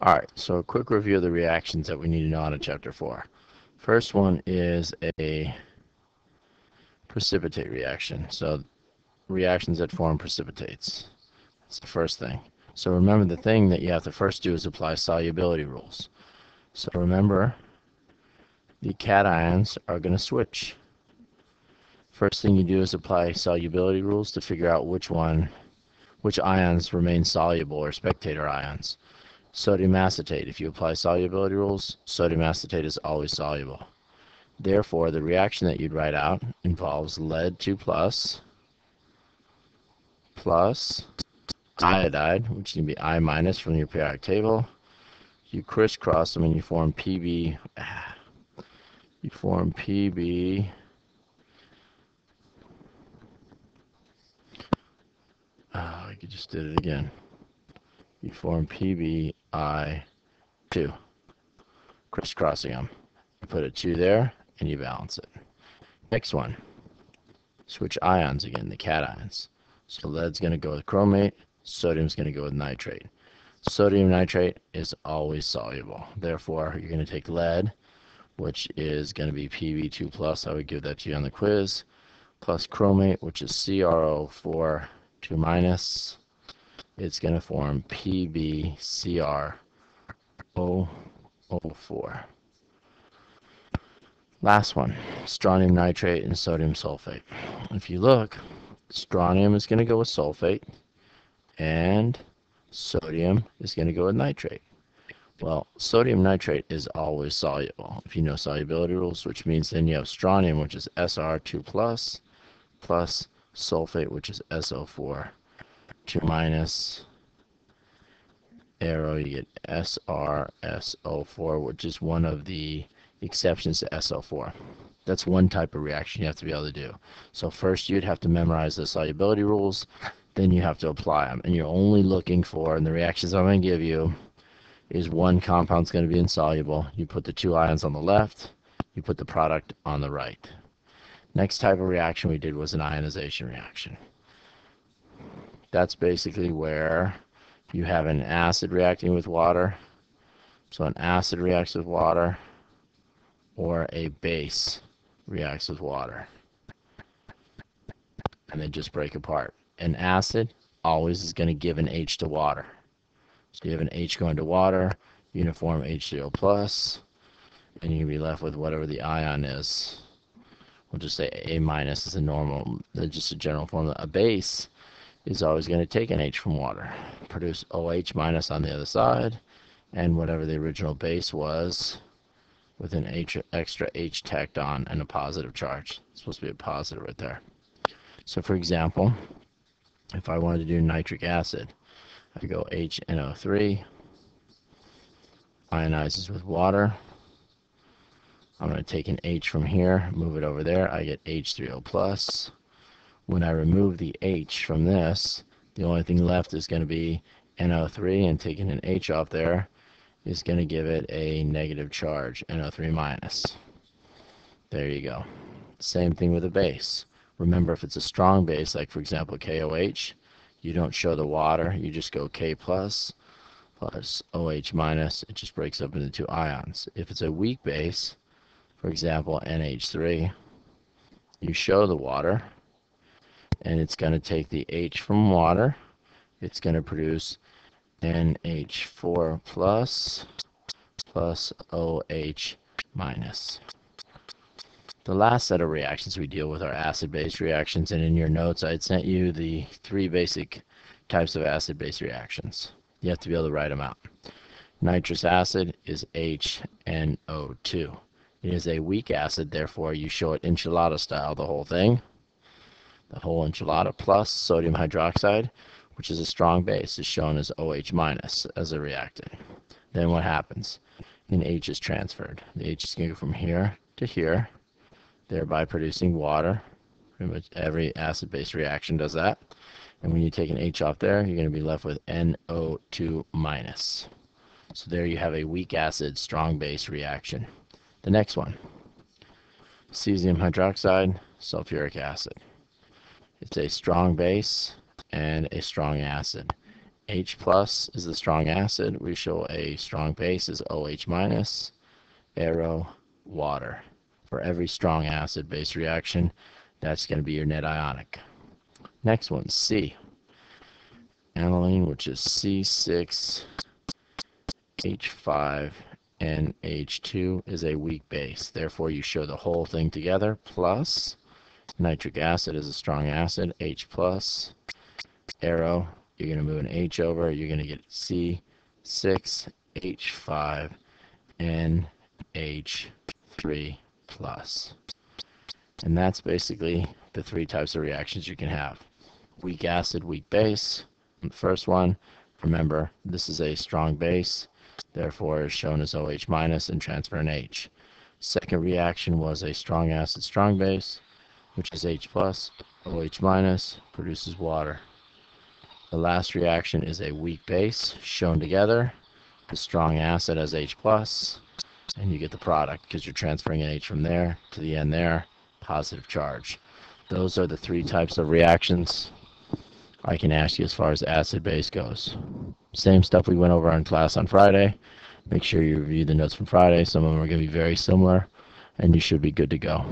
Alright, so a quick review of the reactions that we need to know out of Chapter 4. First one is a precipitate reaction. So reactions that form precipitates. That's the first thing. So remember, the thing that you have to first do is apply solubility rules. So remember, the cations are going to switch. First thing you do is apply solubility rules to figure out which ions remain soluble, or spectator ions. Sodium acetate, if you apply solubility rules, sodium acetate is always soluble. Therefore, the reaction that you'd write out involves lead 2 plus iodide, which can be I minus from your periodic table. You crisscross them and you form PB. You form PB. I just did it again. You form PBI2, crisscrossing them. You put a 2 there and you balance it. Next one, switch ions again, the cations. So lead's going to go with chromate, sodium's going to go with nitrate. Sodium nitrate is always soluble. Therefore, you're going to take lead, which is going to be Pb2 plus, I would give that to you on the quiz, plus chromate, which is CrO4 2 minus. It's going to form PbCrO4. Last one, strontium nitrate and sodium sulfate. If you look, strontium is going to go with sulfate, and sodium is going to go with nitrate. Well, sodium nitrate is always soluble, if you know solubility rules, which means then you have strontium, which is Sr2 plus sulfate, which is SO4 2 minus. Arrow, you get SrSO4, which is one of the exceptions to SO4. That's one type of reaction you have to be able to do. So first you'd have to memorize the solubility rules, then you have to apply them. And you're only looking for, and the reactions I'm going to give you, is one compound's going to be insoluble. You put the 2 ions on the left, you put the product on the right. Next type of reaction we did was an ionization reaction. That's basically where you have an acid reacting with water. So an acid reacts with water, or a base reacts with water, and they just break apart. An acid always is going to give an H to water. So you have an H going to water, uniform H3O plus, and you can be left with whatever the ion is. We'll just say A minus is a normal, just a general formula. A base is always going to take an H from water, produce OH minus on the other side, and whatever the original base was, with an extra H tacked on and a positive charge. It's supposed to be a positive right there. So for example, if I wanted to do nitric acid, I go HNO3, ionizes with water. I'm going to take an H from here, move it over there, I get H3O plus. When I remove the H from this, the only thing left is going to be NO3, and taking an H off there is going to give it a negative charge, NO3 minus. There you go. Same thing with a base. Remember, if it's a strong base, like for example KOH, you don't show the water, you just go K plus OH minus. It just breaks up into 2 ions. If it's a weak base, for example NH3, you show the water, and it's going to take the H from water. It's going to produce NH4 plus OH minus. The last set of reactions we deal with are acid-base reactions, and in your notes I had sent you the 3 basic types of acid-base reactions. You have to be able to write them out. Nitrous acid is HNO2. It is a weak acid, therefore you show it enchilada style, the whole thing. The whole enchilada, plus sodium hydroxide, which is a strong base, is shown as OH minus as a reactant. Then what happens? An H is transferred. The H is going to go from here to here, thereby producing water. Pretty much every acid-base reaction does that. And when you take an H off there, you're going to be left with NO2 minus. So there you have a weak acid, strong base reaction. The next one, cesium hydroxide, sulfuric acid. It's a strong base and a strong acid. H plus is the strong acid. We show a strong base is OH minus, arrow, water. For every strong acid-base reaction, that's going to be your net ionic. Next one, C. Aniline, which is C6H5NH2, is a weak base. Therefore, you show the whole thing together, plus nitric acid is a strong acid, H plus, arrow, you're going to move an H over, you're going to get C6H5NH3 plus. And that's basically the three types of reactions you can have. Weak acid, weak base. The first one, remember, this is a strong base, therefore is shown as OH minus and transfer an H. Second reaction was a strong acid, strong base, which is H plus, OH minus, produces water. The last reaction is a weak base, shown together. The strong acid has H plus, and you get the product because you're transferring an H from there to the end there, positive charge. Those are the three types of reactions I can ask you as far as acid-base goes. Same stuff we went over in class on Friday. Make sure you review the notes from Friday. Some of them are going to be very similar, and you should be good to go.